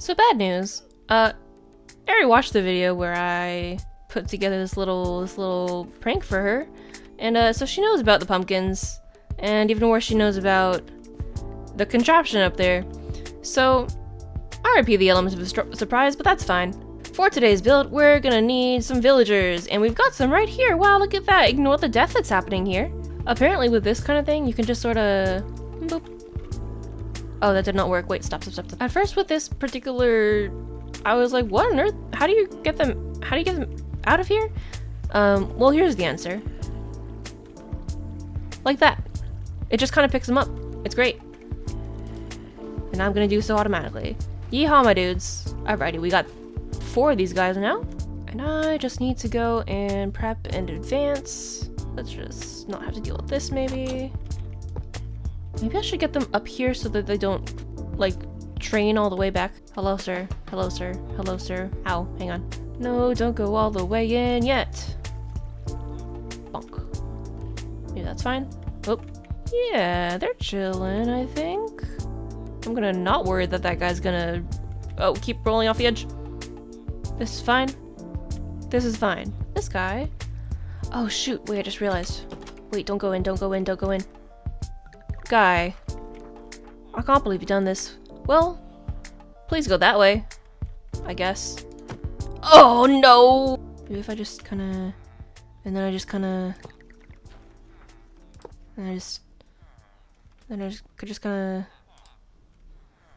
So bad news. I already watched the video where I put together this little prank for her, and so she knows about the pumpkins, and even worse, she knows about the contraption up there. So RIP the element of surprise, but that's fine. For today's build, we're gonna need some villagers, and we've got some right here. Wow, look at that! Ignore the death that's happening here. Apparently, with this kind of thing, you can just sort of boop. Oh, that did not work. Wait, stop. At first with this particular, I was like, what on earth? How do you get them out of here? Well, here's the answer. Like that. It just kind of picks them up. It's great. And I'm gonna do so automatically. Yeehaw, my dudes. Alrighty, we got 4 of these guys now. And I just need to go and prep and advance. Let's just not have to deal with this, maybe. Maybe I should get them up here so that they don't, like, train all the way back. Hello, sir. Hello, sir. Hello, sir. Ow, hang on. No, don't go all the way in yet. Bonk. Maybe that's fine. Oh, yeah, they're chilling, I think. I'm gonna not worry that that guy's gonna... Oh, keep rolling off the edge. This is fine. This is fine. This guy... Oh, shoot. Wait, I just realized. Wait, don't go in, don't go in, don't go in. Guy. I can't believe you've done this. Well, please go that way. I guess. Oh, no! Maybe if I just kinda... And then I just kinda... And I just... Then I could just kinda...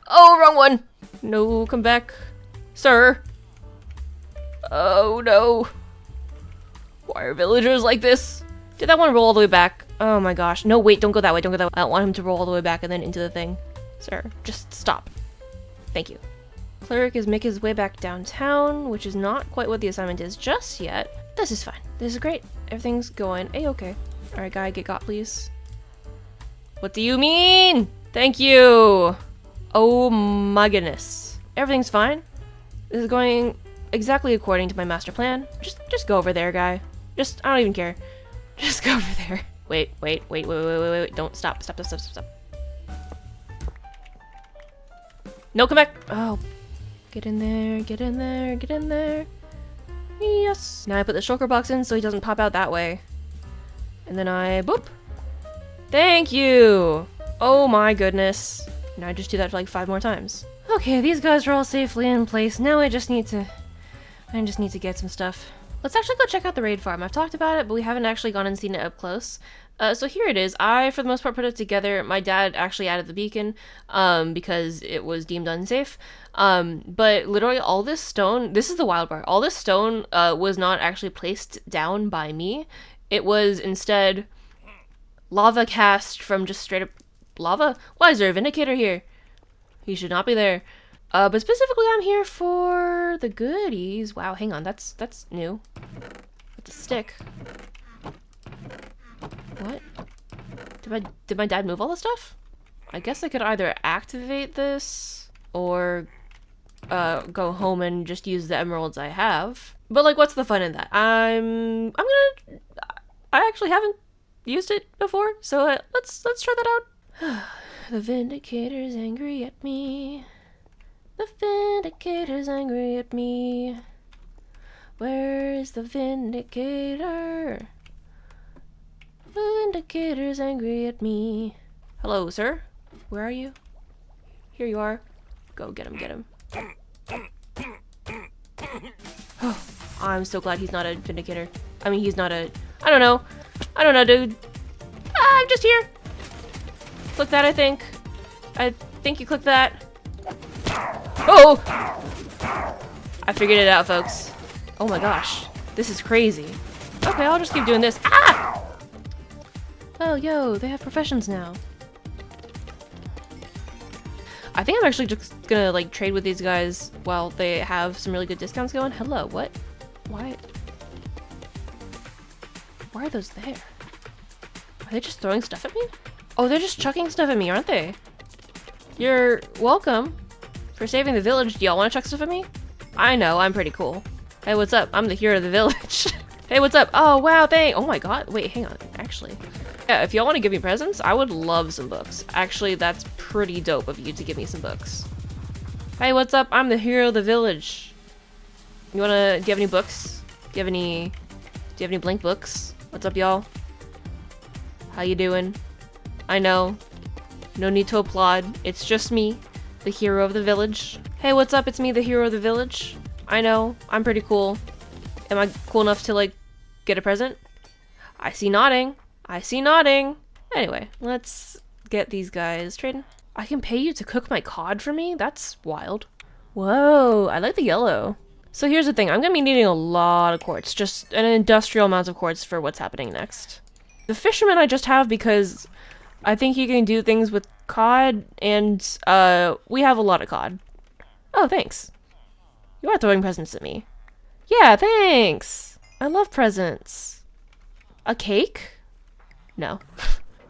Oh, wrong one! No, come back. Sir! Oh, no. Why are villagers like this? Did that one roll all the way back? Oh my gosh. No, wait, don't go that way, don't go that way. I don't want him to roll all the way back and then into the thing. Sir, just stop. Thank you. Cleric is making his way back downtown, which is not quite what the assignment is just yet. This is fine. This is great. Everything's going A-okay. Alright, guy, get got, please. What do you mean? Thank you! Oh my goodness. Everything's fine. This is going exactly according to my master plan. Just go over there, guy. I don't even care. Just go over there. Wait. Don't stop. No, come back. Oh. Get in there. Yes. Now I put the shulker box in so he doesn't pop out that way. And then I boop. Thank you. Oh my goodness. Now I just do that for like 5 more times. Okay, these guys are all safely in place. Now I just need to get some stuff. Let's actually go check out the raid farm. I've talked about it, but we haven't actually gone and seen it up close. So here it is. I, for the most part, put it together. My dad actually added the beacon because it was deemed unsafe. But literally all this stone, this is the wild part, all this stone was not actually placed down by me. It was instead lava cast from just straight up lava. Why is there a vindicator here? He should not be there. But specifically I'm here for the goodies. Wow, hang on, that's new. That's a stick. What? Did my dad move all the stuff? I guess I could either activate this or go home and just use the emeralds I have. But like, what's the fun in that? I actually haven't used it before, so let's try that out. The Vindicator's angry at me. The Vindicator's angry at me. Where is the Vindicator? The Vindicator's angry at me. Hello, sir. Where are you? Here you are. Go get him. Oh, I'm so glad he's not a Vindicator. I mean, he's not a... I don't know, dude. I'm just here. Click that, I think. I think you click that. Oh! I figured it out, folks. Oh my gosh. This is crazy. Okay, I'll just keep doing this. Ah! Oh, yo, they have professions now. I think I'm actually just gonna, like, trade with these guys while they have some really good discounts going. Hello, what? Why are those there? Are they just throwing stuff at me? Oh, they're just chucking stuff at me, aren't they? You're welcome for saving the village. Do y'all want to chuck stuff at me? I know, I'm pretty cool. Hey, what's up? I'm the hero of the village. Hey, what's up? Oh, wow, thanks. Oh my god. Wait, hang on. Actually. Yeah, if y'all want to give me presents, I would love some books. Actually, that's pretty dope of you to give me some books. Hey, what's up? I'm the hero of the village. Do you have any books? Do you have any blank books? What's up, y'all? How you doing? I know. No need to applaud. It's just me, the hero of the village. Hey, what's up? It's me, the hero of the village. I know. I'm pretty cool. Am I cool enough to, like, get a present? I see nodding. I see nodding. Anyway, let's get these guys trading. I can pay you to cook my cod for me? That's wild. Whoa, I like the yellow. So here's the thing. I'm gonna be needing a lot of quartz. Just an industrial amount of quartz for what's happening next. The fisherman I just have because I think he can do things with cod, and we have a lot of cod. Oh, thanks. You are throwing presents at me. Yeah, thanks. I love presents. A cake? No.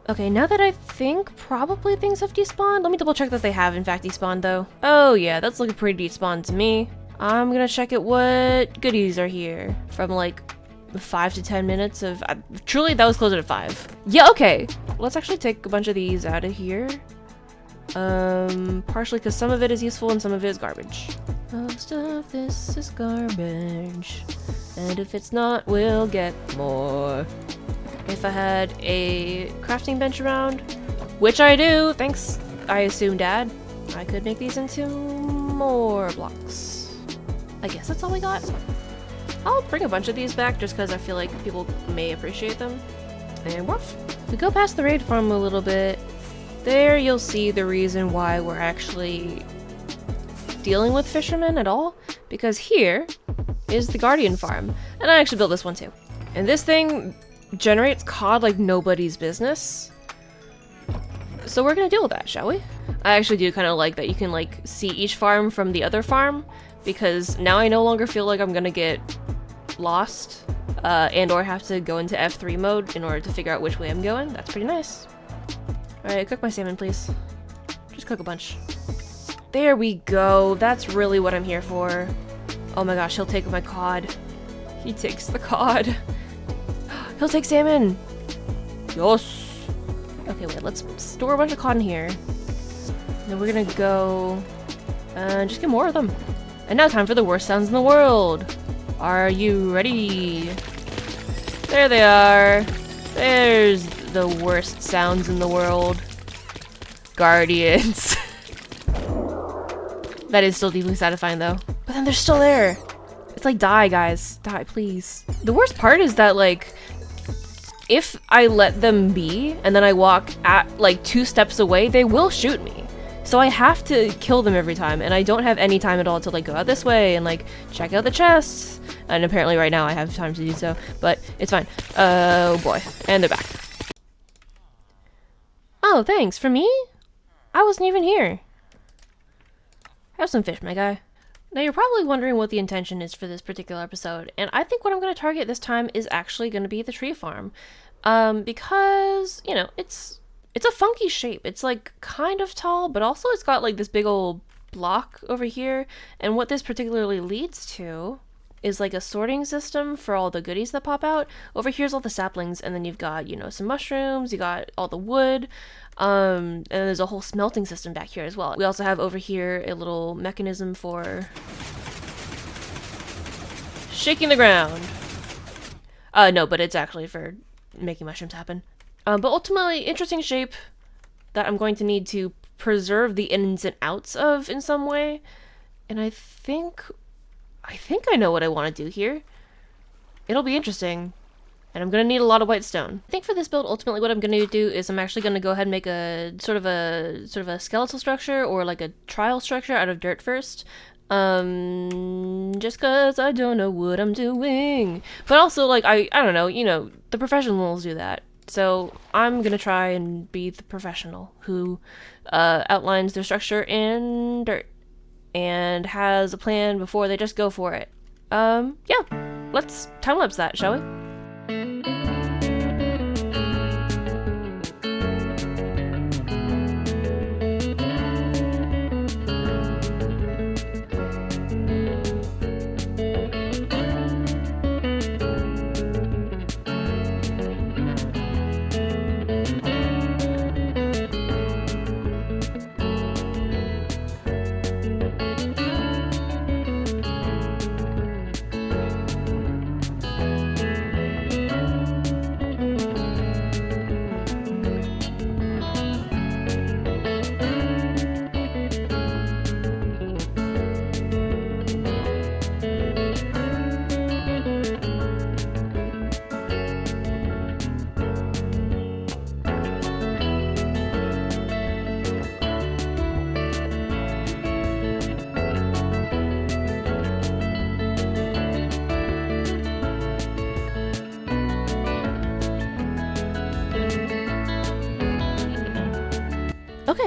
Okay, now that I think probably things have despawned. Let me double check that they have in fact despawned though. Oh yeah, that's looking pretty despawned to me. I'm gonna check at what goodies are here from like 5 to 10 minutes of... truly, that was closer to 5. Yeah, okay. Let's actually take a bunch of these out of here. Partially because some of it is useful and some of it is garbage. Most of this is garbage. And if it's not, we'll get more. If I had a crafting bench around, which I do, thanks, I assume, Dad, I could make these into more blocks. I guess that's all we got. I'll bring a bunch of these back just because I feel like people may appreciate them. And woof. If we go past the raid farm a little bit, there you'll see the reason why we're actually dealing with fishermen at all. Because here is the Guardian farm. And I actually built this one too. And this thing generates cod like nobody's business. So we're gonna deal with that, shall we? I actually do kind of like that you can like see each farm from the other farm, because now I no longer feel like I'm gonna get lost and or have to go into F3 mode in order to figure out which way I'm going. That's pretty nice. Alright, cook my salmon, please. Just cook a bunch. There we go. That's really what I'm here for. Oh my gosh, he'll take my cod. He takes the cod. He'll take salmon! Yes! Okay, wait, let's store a bunch of cod in here. Then we're gonna go and just get more of them. And now time for the worst sounds in the world! Are you ready? There they are! There's the worst sounds in the world. Guardians. That is still deeply satisfying though. But then they're still there! It's like, die, guys. Die, please. The worst part is that, like, if I let them be, and then I walk at, like, 2 steps away, they will shoot me. So I have to kill them every time, and I don't have any time at all to, like, go out this way and, like, check out the chests. And apparently right now I have time to do so, but it's fine. Oh boy. And they're back. Oh, thanks. For me? I wasn't even here. Have some fish, my guy. Now you're probably wondering what the intention is for this particular episode, and I think what I'm going to target this time is actually going to be the tree farm. Because, you know, it's a funky shape. It's like kind of tall, but also it's got like this big old block over here, and what this particularly leads to is like a sorting system for all the goodies that pop out. Over here's all the saplings, and then you've got, you know, some mushrooms, you got all the wood, and there's a whole smelting system back here as well. We also have over here a little mechanism for shaking the ground. No, but it's actually for making mushrooms happen. But ultimately, interesting shape that I'm going to need to preserve the ins and outs of in some way. And I think I know what I want to do here. It'll be interesting. And I'm going to need a lot of white stone. I think for this build, ultimately what I'm going to do is I'm actually going to go ahead and make a sort of a skeletal structure or like a trial structure out of dirt first. Just cause I don't know what I'm doing. But also, like, I don't know, you know, the professionals do that. So I'm going to try and be the professional who outlines their structure in dirt and has a plan before they just go for it. Yeah, let's time-lapse that, shall we?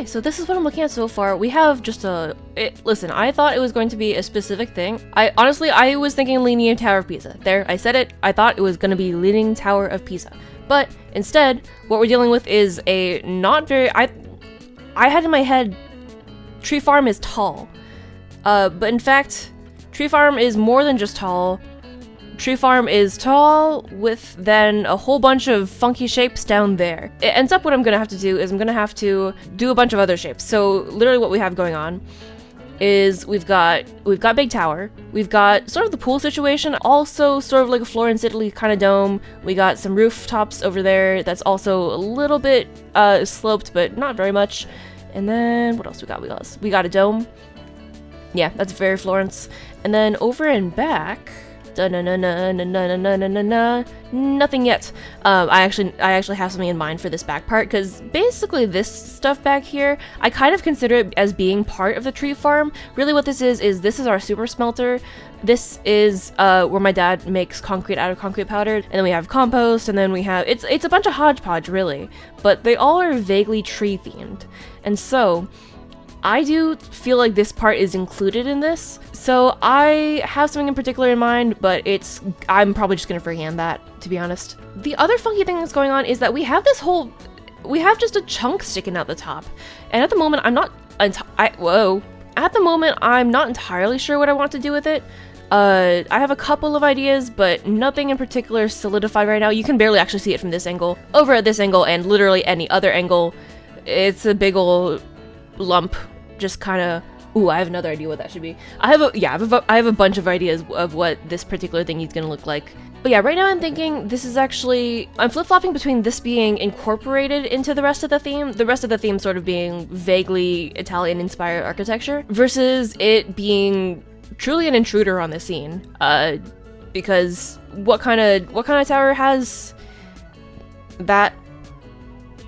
so this is what I'm looking at so far. We have just listen, I thought it was going to be a specific thing. Honestly, I was thinking Leaning Tower of Pisa. There, I said it. I thought it was going to be Leaning Tower of Pisa. But instead, what we're dealing with is a not very... I had in my head, Tree Farm is tall. But in fact, Tree Farm is more than just tall. Tree Farm is tall with then a whole bunch of funky shapes down there. It ends up what I'm gonna have to do is I'm gonna have to do a bunch of other shapes. So literally what we have going on is we've got Big Tower, we've got sort of the pool situation, also sort of like a Florence, Italy kind of dome. We got some rooftops over there that's also a little bit sloped, but not very much. And then what else we got? We got a dome. Yeah, that's very Florence. And then over and back, nothing yet. I actually have something in mind for this back part, because basically this stuff back here, I kind of consider it as being part of the tree farm. Really what this is this is our super smelter. This is where my dad makes concrete out of concrete powder, and then we have compost, and then we have, it's a bunch of hodgepodge really, but they all are vaguely tree themed. And so I do feel like this part is included in this, so I have something in particular in mind, but I'm probably just gonna freehand that, to be honest. The other funky thing that's going on is that we have just a chunk sticking out the top, and at the moment I'm not entirely sure what I want to do with it. I have a couple of ideas, but nothing in particular solidified right now. You can barely actually see it from this angle. Over at this angle and literally any other angle, it's a big ol' lump, just kind of... Ooh, I have another idea what that should be. I have a bunch of ideas of what this particular thing is gonna look like. But yeah, right now I'm thinking this is actually... I'm flip-flopping between this being incorporated into the rest of the theme sort of being vaguely Italian-inspired architecture, versus it being truly an intruder on the scene. Because what kind of tower has that?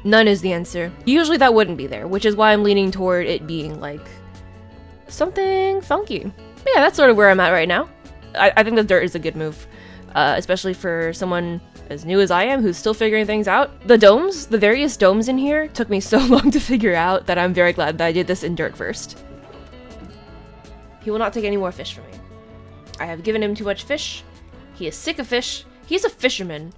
None is the answer. Usually that wouldn't be there, which is why I'm leaning toward it being like something funky. But yeah, that's sort of where I'm at right now. I think the dirt is a good move, especially for someone as new as I am who's still figuring things out. The various domes in here took me so long to figure out that I'm very glad that I did this in dirt first. He will not take any more fish from me. I have given him too much fish. He is sick of fish. He's a fisherman,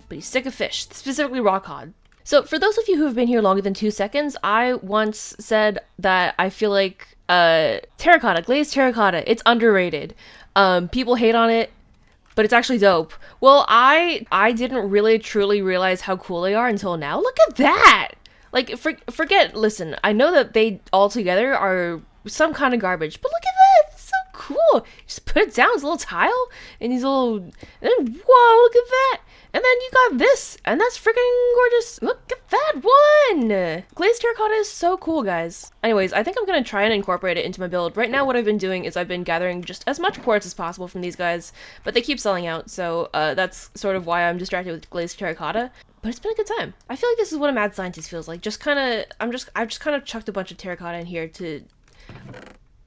but he's sick of fish, specifically raw cod. So for those of you who have been here longer than 2 seconds, I once said that I feel like terracotta, glazed terracotta, it's underrated. People hate on it, but it's actually dope. Well, I didn't really truly realize how cool they are until now. Look at that! Like, listen, I know that they all together are some kind of garbage, but look at that! It's so cool! Just put it down, it's a little tile, and these little, and then, whoa, look at that! And then you got this, and that's freaking gorgeous. Look at that one! Glazed terracotta is so cool, guys. Anyways, I think I'm gonna try and incorporate it into my build. Right now, what I've been doing is I've been gathering just as much quartz as possible from these guys, but they keep selling out, so that's sort of why I'm distracted with glazed terracotta. But it's been a good time. I feel like this is what a mad scientist feels like. I've just kind of chucked a bunch of terracotta in here to...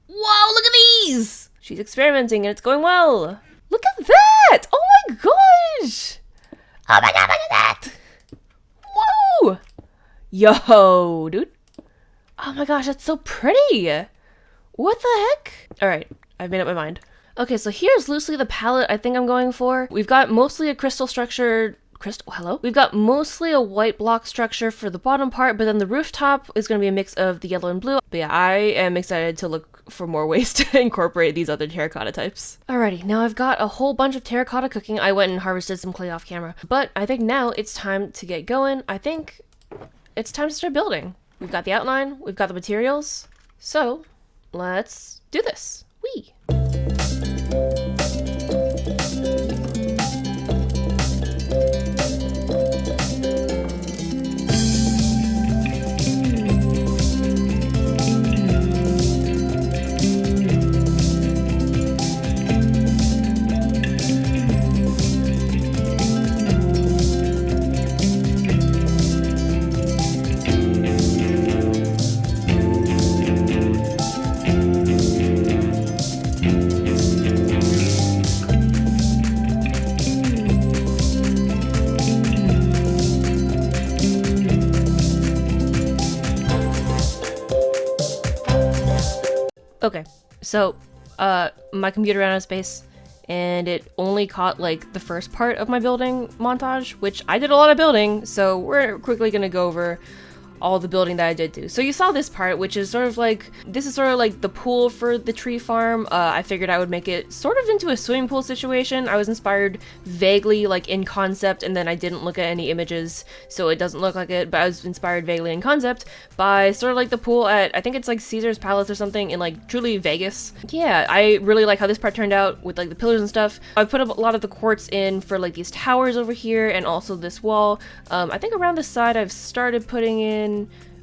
Whoa, look at these! She's experimenting and it's going well. Look at that! Oh my gosh! Oh my god, look at that! Whoa! Yo, dude. Oh my gosh, that's so pretty! What the heck? Alright, I've made up my mind. Okay, so here's loosely the palette I think I'm going for. We've got mostly a crystal structure... We've got mostly a white block structure for the bottom part, but then the rooftop is going to be a mix of the yellow and blue. But yeah, I am excited to look for more ways to incorporate these other terracotta types. Alrighty, now I've got a whole bunch of terracotta cooking. I went and harvested some clay off camera. But I think now it's time to get going. I think it's time to start building. We've got the outline, we've got the materials. So, let's do this. Whee! So, my computer ran out of space, and it only caught like the first part of my building montage, which I did a lot of building, so we're quickly gonna go over all the building that I did do. So you saw this part, which is sort of like, this is sort of like the pool for the tree farm. I figured I would make it sort of into a swimming pool situation. I was inspired vaguely like in concept, and then I didn't look at any images, so it doesn't look like it, but I was inspired vaguely in concept by sort of like the pool at, I think it's like Caesar's Palace or something in like truly Vegas. Yeah, I really like how this part turned out with like the pillars and stuff. I put a lot of the quartz in for like these towers over here and also this wall. I think around the side I've started putting in,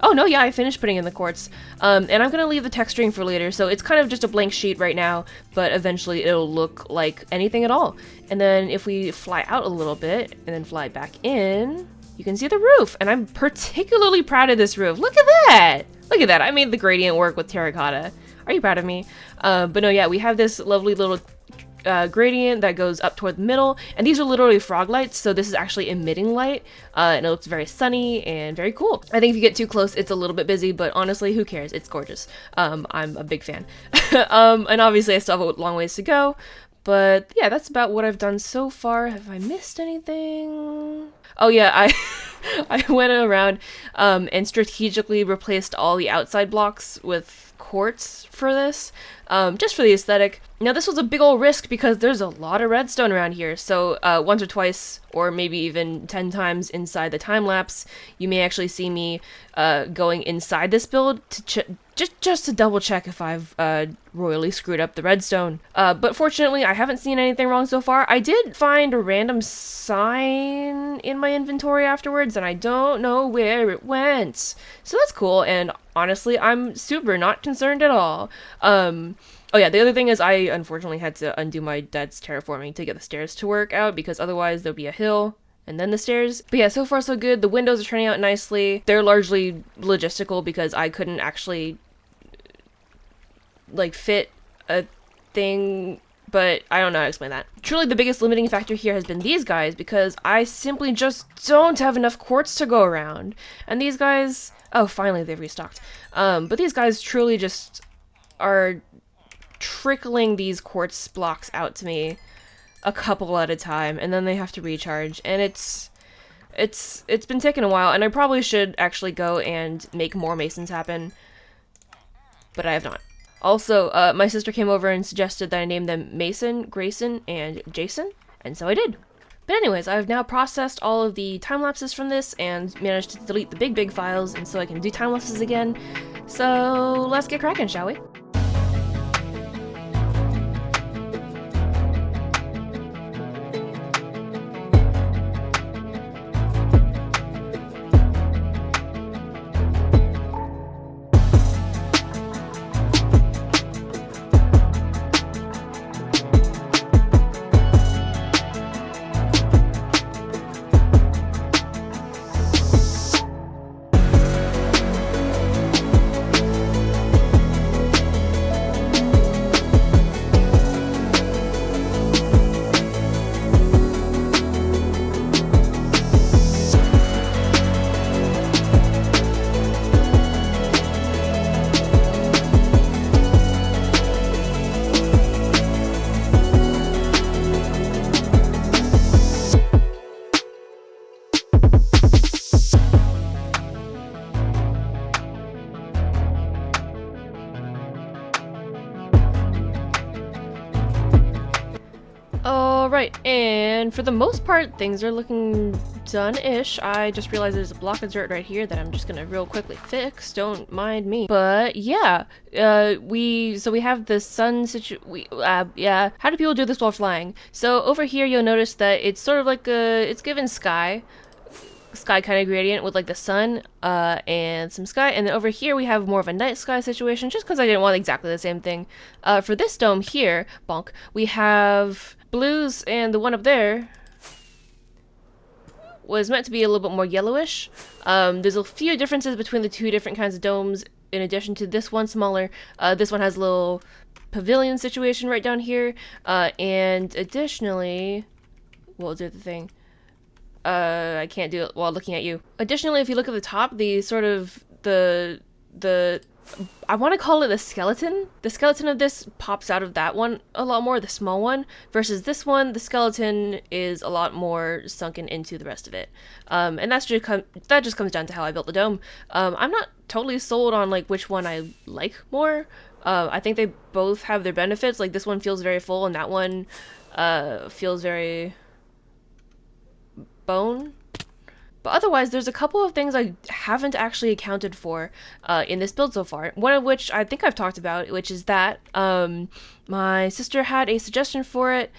oh no, yeah, I finished putting in the quartz. And I'm gonna leave the texturing for later, so it's kind of just a blank sheet right now, but eventually it'll look like anything at all. And then if we fly out a little bit and then fly back in, you can see the roof, and I'm particularly proud of this roof. Look at that! Look at that, I made the gradient work with terracotta. Are you proud of me? But no, yeah, we have this lovely little gradient that goes up toward the middle, and these are literally frog lights, so this is actually emitting light, and it looks very sunny and very cool. I think if you get too close, it's a little bit busy, but honestly, who cares? It's gorgeous. I'm a big fan. And obviously I still have a long ways to go, but yeah, that's about what I've done so far. Have I missed anything? Oh yeah, I went around and strategically replaced all the outside blocks with quartz for this, just for the aesthetic. Now this was a big old risk because there's a lot of redstone around here, so once or twice, or maybe even 10 times inside the time lapse, you may actually see me going inside this build to just to double check if I've royally screwed up the redstone. But fortunately, I haven't seen anything wrong so far. I did find a random sign in my inventory afterwards, and I don't know where it went. So that's cool, and honestly, I'm super not concerned at all. Oh yeah, the other thing is I unfortunately had to undo my dad's terraforming to get the stairs to work out, because otherwise there'll be a hill and then the stairs. But yeah, so far so good. The windows are turning out nicely. They're largely logistical because I couldn't actually like fit a thing, but I don't know how to explain that. Truly the biggest limiting factor here has been these guys, because I simply just don't have enough quartz to go around. And these guys, oh finally they've restocked. But these guys truly just are trickling these quartz blocks out to me a couple at a time, and then they have to recharge, and it's been taking a while, and I probably should actually go and make more masons happen, but I have not. Also, my sister came over and suggested that I name them Mason, Grayson, and Jason, and so I did. But anyways, I've now processed all of the time lapses from this and managed to delete the big files, and so I can do time lapses again. So let's get cracking, shall we? Alright, and for the most part, things are looking done-ish. I just realized there's a block of dirt right here that I'm just gonna real quickly fix. Don't mind me. But yeah, we have the sun yeah. How do people do this while flying? So over here, you'll notice that it's sort of like it's given sky kind of gradient with like the sun and some sky, and then over here we have more of a night sky situation, just because I didn't want exactly the same thing. For this dome here, bonk, we have blues, and the one up there was meant to be a little bit more yellowish. There's a few differences between the two different kinds of domes, in addition to this one smaller. This one has a little pavilion situation right down here, and additionally, what was the other thing? I can't do it while looking at you. Additionally, if you look at the top, the sort of the I want to call it the skeleton. The skeleton of this pops out of that one a lot more, the small one, versus this one, the skeleton is a lot more sunken into the rest of it. And that just comes down to how I built the dome. I'm not totally sold on like which one I like more. I think they both have their benefits. Like this one feels very full, and that one feels very bone. But otherwise, there's a couple of things I haven't actually accounted for in this build so far. One of which I think I've talked about, which is that my sister had a suggestion for it,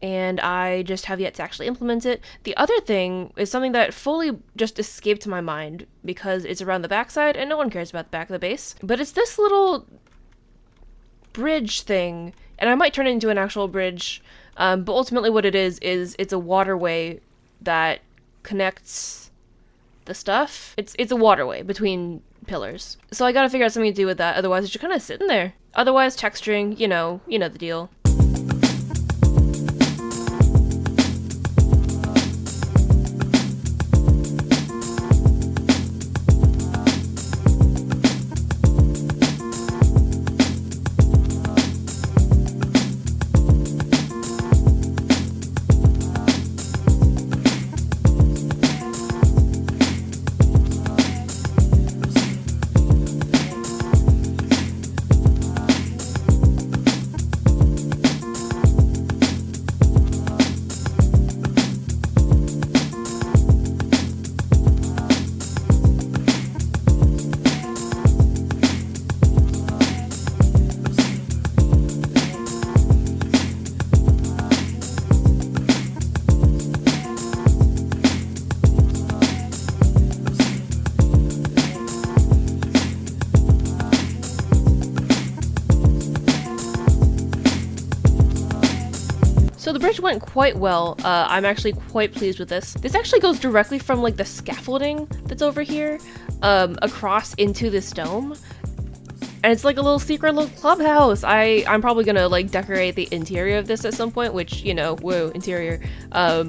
and I just have yet to actually implement it. The other thing is something that fully just escaped my mind because it's around the backside, and no one cares about the back of the base. But it's this little bridge thing, and I might turn it into an actual bridge. But ultimately, what it is it's a waterway that connects the stuff. It's a waterway between pillars. So I gotta figure out something to do with that, otherwise it's just kind of sitting there. Otherwise, texturing, you know the deal. So the bridge went quite well. I'm actually quite pleased with this. This actually goes directly from like the scaffolding that's over here across into this dome. And it's like a little secret little clubhouse. I'm probably gonna like decorate the interior of this at some point, which, you know, whoa, interior. I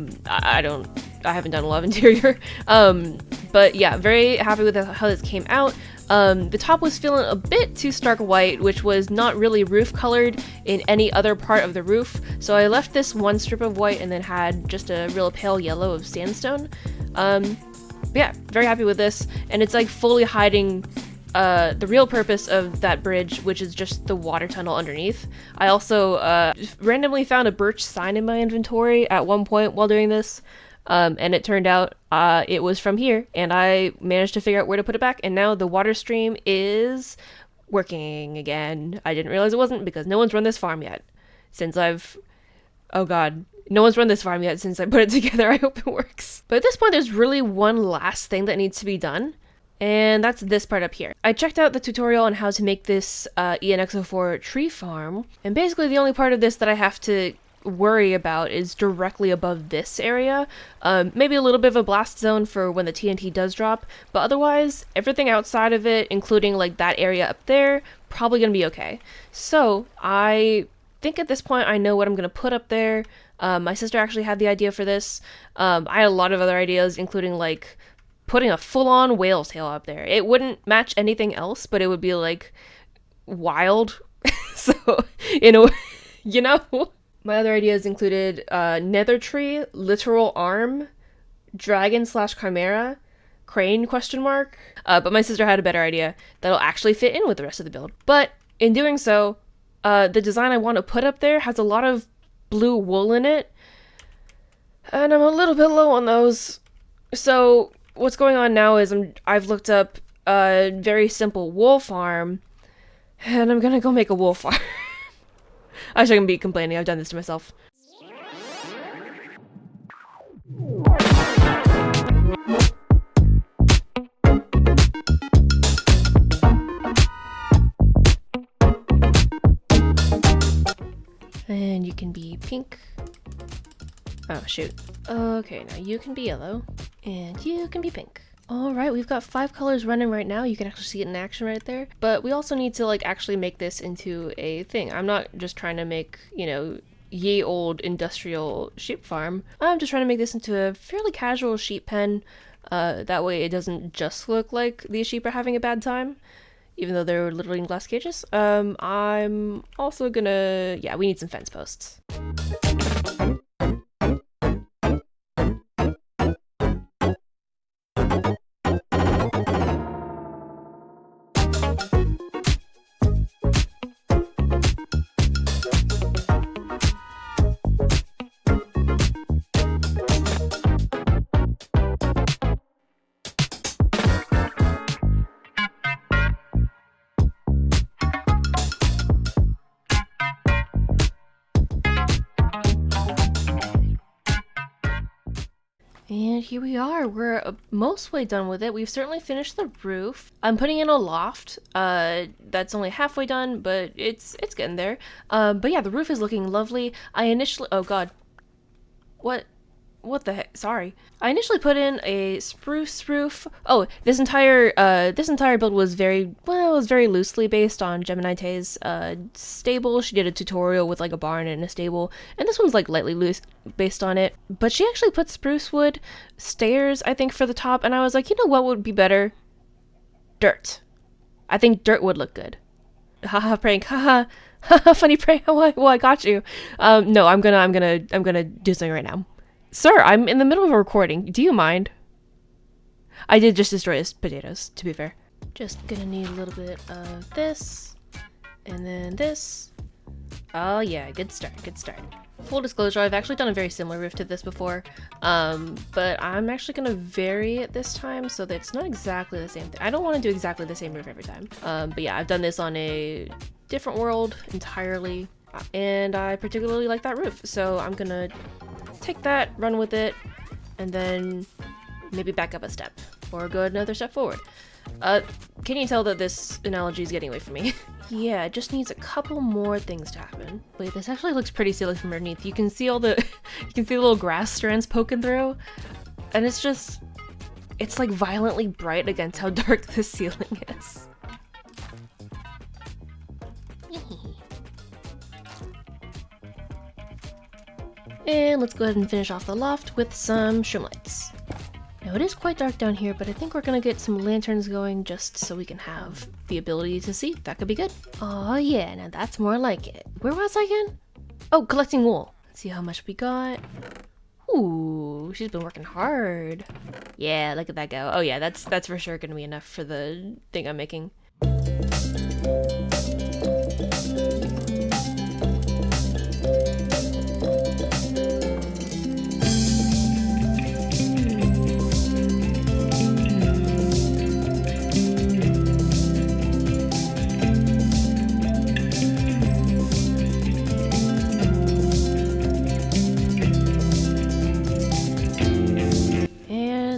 haven't done a lot of interior. But yeah, very happy with how this came out. The top was feeling a bit too stark white, which was not really roof colored in any other part of the roof, so I left this one strip of white and then had just a real pale yellow of sandstone. Yeah, very happy with this, and it's like fully hiding the real purpose of that bridge, which is just the water tunnel underneath. I also randomly found a birch sign in my inventory at one point while doing this. And it turned out it was from here, and I managed to figure out where to put it back, and now the water stream is working again. I didn't realize it wasn't because no one's run this farm yet since oh god, no one's run this farm yet since I put it together. I hope it works. But at this point, there's really one last thing that needs to be done, and that's this part up here. I checked out the tutorial on how to make this ENX04 tree farm, and basically the only part of this that I have to worry about is directly above this area. Maybe a little bit of a blast zone for when the TNT does drop, but otherwise everything outside of it, including like that area up there, probably gonna be okay. So I think at this point I know what I'm gonna put up there. My sister actually had the idea for this. I had a lot of other ideas, including like putting a full-on whale's tail up there. It wouldn't match anything else, but it would be like wild. So in a way, you know. My other ideas included nether tree, literal arm, dragon / chimera, crane ? But my sister had a better idea that'll actually fit in with the rest of the build. But in doing so, the design I want to put up there has a lot of blue wool in it, and I'm a little bit low on those. So what's going on now is I've looked up a very simple wool farm, and I'm gonna go make a wool farm. I shouldn't be complaining, I've done this to myself. And you can be pink. Oh, shoot. Okay, now you can be yellow. And you can be pink. Alright, we've got 5 colors running right now. You can actually see it in action right there. But we also need to like actually make this into a thing. I'm not just trying to make, you know, ye old industrial sheep farm. I'm just trying to make this into a fairly casual sheep pen. That way it doesn't just look like these sheep are having a bad time. even though they're literally in glass cages. I'm also gonna, yeah, we need some fence posts. And here we are. We're most way done with it. We've certainly finished the roof. I'm putting in a loft. That's only halfway done, but it's getting there. But yeah, the roof is looking lovely. I initially, oh god, what the heck? Sorry. I initially put in a spruce roof. Oh, this entire build was very, well, it was very loosely based on Gemini Tay's stable. She did a tutorial with like a barn and a stable, and this one's like lightly loose based on it. But she actually put spruce wood stairs, I think, for the top, and I was like, you know what would be better? Dirt. I think dirt would look good. Haha, prank. Haha. Funny prank. Well, I got you. No, I'm gonna do something right now. Sir, I'm in the middle of a recording. Do you mind? I did just destroy his potatoes, to be fair. Just gonna need a little bit of this, and then this. Oh yeah, good start, good start. Full disclosure, I've actually done a very similar roof to this before, but I'm actually gonna vary it this time so that it's not exactly the same thing. I don't want to do exactly the same roof every time. But yeah, I've done this on a different world entirely, and I particularly like that roof, so I'm gonna take that, run with it, and then maybe back up a step or go another step forward. Can you tell that this analogy is getting away from me? Yeah, it just needs a couple more things to happen. Wait, this actually looks pretty silly from underneath. You can see all the you can see the little grass strands poking through, and it's like violently bright against how dark the ceiling is. And let's go ahead and finish off the loft with some shroomlights. Now it is quite dark down here, but I think we're gonna get some lanterns going just so we can have the ability to see. That could be good. Oh yeah, now that's more like it. Where was I again? Oh, collecting wool. Let's see how much we got. Ooh, she's been working hard. Yeah, look at that go. Oh yeah, that's for sure gonna be enough for the thing I'm making.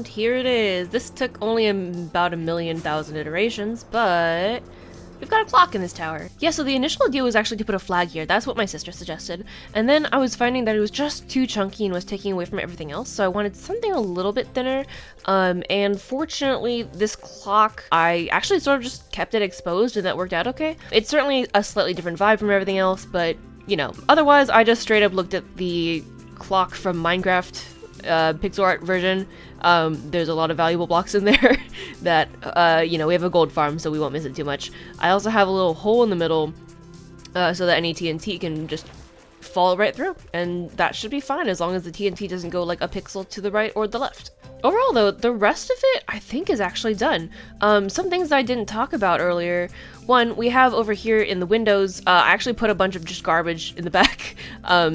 Here it is. This took only about 1,000,000 iterations, but we've got a clock in this tower. Yeah, so the initial idea was actually to put a flag here. That's what my sister suggested. And then I was finding that it was just too chunky and was taking away from everything else, so I wanted something a little bit thinner. And fortunately, this clock, I actually sort of just kept it exposed, and that worked out okay. It's certainly a slightly different vibe from everything else, but, you know, otherwise I just straight up looked at the clock from Minecraft pixel art version. There's a lot of valuable blocks in there that, you know, we have a gold farm, so we won't miss it too much. I also have a little hole in the middle so that any TNT can just fall right through, and that should be fine as long as the TNT doesn't go like a pixel to the right or the left. Overall though, the rest of it I think is actually done. Some things that I didn't talk about earlier. One, we have over here in the windows, I actually put a bunch of just garbage in the back,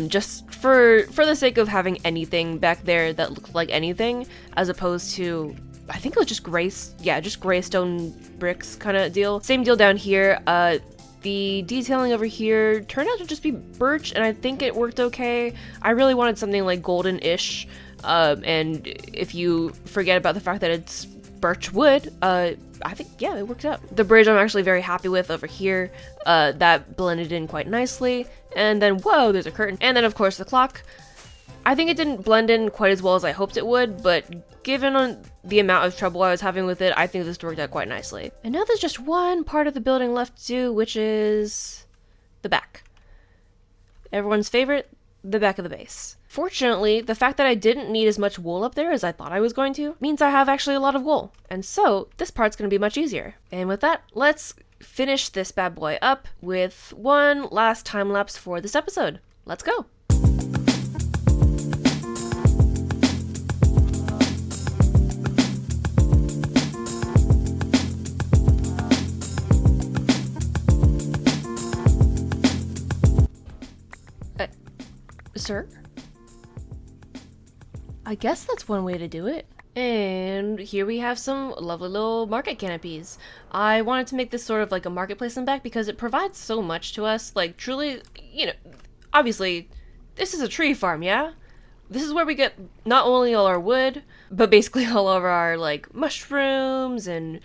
just for the sake of having anything back there that looked like anything, as opposed to, I think it was just just gray stone bricks kind of deal. Same deal down here. The detailing over here turned out to just be birch, and I think it worked okay. I really wanted something like golden-ish, and if you forget about the fact that it's birch wood, I think, yeah, it worked out. The bridge I'm actually very happy with over here. That blended in quite nicely. And then, whoa, there's a curtain. And then, of course, the clock. I think it didn't blend in quite as well as I hoped it would, but given on the amount of trouble I was having with it, I think this worked out quite nicely. And now there's just one part of the building left to do, which is the back. Everyone's favorite, the back of the base. Fortunately, the fact that I didn't need as much wool up there as I thought I was going to means I have actually a lot of wool. And so, this part's going to be much easier. And with that, let's finish this bad boy up with one last time lapse for this episode. Let's go. Sir? I guess that's one way to do it. And here we have some lovely little market canopies. I wanted to make this sort of like a marketplace in back because it provides so much to us. Like, truly, you know, obviously, this is a tree farm, yeah? This is where we get not only all our wood, but basically all of our, like, mushrooms and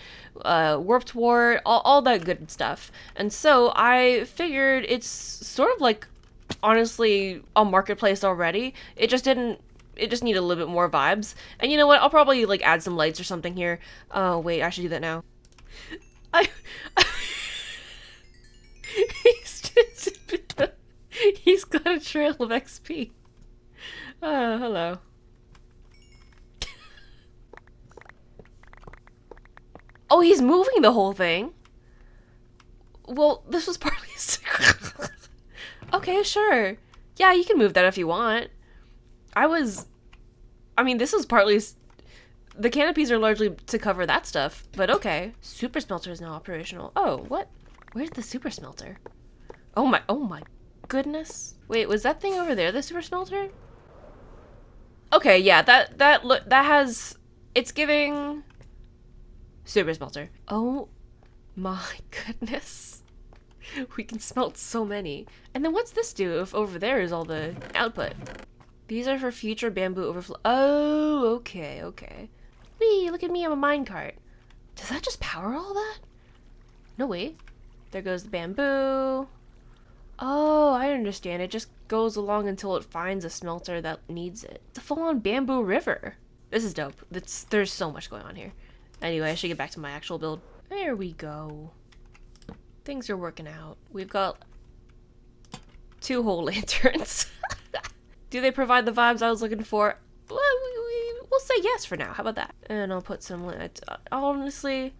warped wart, all that good stuff. And so I figured it's sort of like, honestly, a marketplace already. It just needed a little bit more vibes. And you know what? I'll probably like add some lights or something here. Oh wait, I should do that now. He's got a trail of XP. Hello. Oh, he's moving the whole thing. Well, this was partly okay, sure. Yeah, you can move that if you want. I mean, this is partly... The canopies are largely to cover that stuff, but okay. Super smelter is now operational. Oh, what? Where's the super smelter? Oh my goodness. Wait, was that thing over there the super smelter? Okay, yeah, that has... It's giving... Super smelter. Oh my goodness. We can smelt so many. And then what's this do if over there is all the output? These are for future bamboo overflow. Oh, okay, okay. Whee, look at me, I'm a minecart. Does that just power all that? No way. There goes the bamboo. Oh, I understand. It just goes along until it finds a smelter that needs it. It's a full-on bamboo river. This is dope. There's so much going on here. Anyway, I should get back to my actual build. There we go. Things are working out. We've got 2 whole lanterns. Do they provide the vibes I was looking for? Well, we'll say yes for now. How about that? And I'll put some lanterns. Honestly,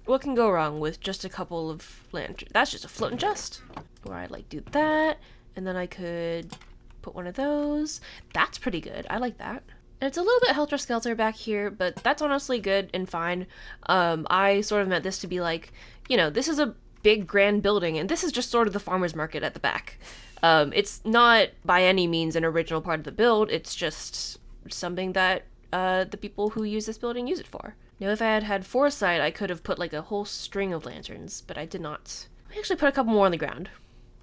what can go wrong with just a couple of lanterns? That's just a floating chest. Or I'd like do that, and then I could put one of those. That's pretty good. I like that. And it's a little bit helter-skelter back here, but that's honestly good and fine. I sort of meant this to be like, you know, this is a big grand building, and this is just sort of the farmer's market at the back. It's not by any means an original part of the build, it's just something that the people who use this building use it for. Now if I had had foresight, I could have put like a whole string of lanterns, but I did not. I actually put a couple more on the ground.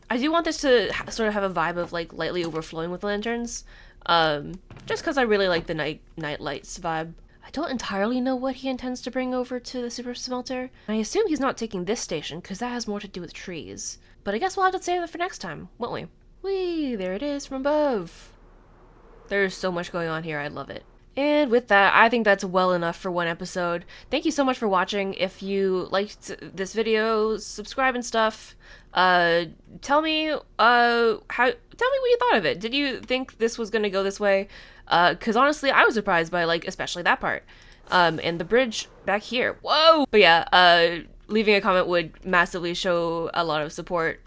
I do want this to sort of have a vibe of like lightly overflowing with lanterns, just because I really like the night lights vibe. I don't entirely know what he intends to bring over to the super smelter. I assume he's not taking this station, because that has more to do with trees. But I guess we'll have to save that for next time, won't we? Whee, there it is from above. There's so much going on here, I love it. And with that, I think that's well enough for one episode. Thank you so much for watching. If you liked this video, subscribe and stuff. Tell me what you thought of it. Did you think this was gonna go this way? Cause honestly, I was surprised by like, especially that part. And the bridge back here. Whoa! But yeah, leaving a comment would massively show a lot of support,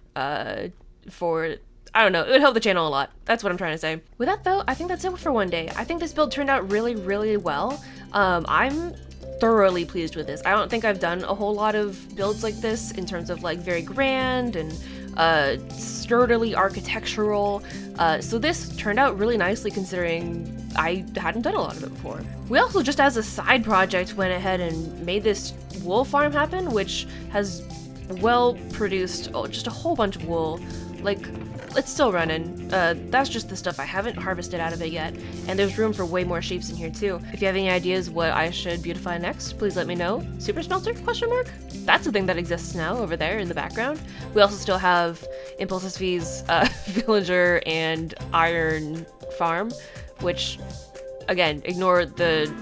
for, I don't know, it would help the channel a lot. That's what I'm trying to say. With that though, I think that's it for one day. I think this build turned out really, really well. I'm thoroughly pleased with this. I don't think I've done a whole lot of builds like this in terms of like very grand and sturdily architectural. So this turned out really nicely considering I hadn't done a lot of it before. We also, just as a side project, went ahead and made this wool farm happen, which has well produced just a whole bunch of wool. Like, it's still running. That's just the stuff I haven't harvested out of it yet, and there's room for way more sheeps in here too. If you have any ideas what I should beautify next, please let me know. Super smelter? Question mark? That's a thing that exists now over there in the background. We also still have Impulses V's villager and iron farm, which, again, ignore the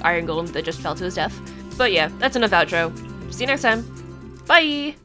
iron golem that just fell to his death. But yeah, that's enough outro. See you next time. Bye!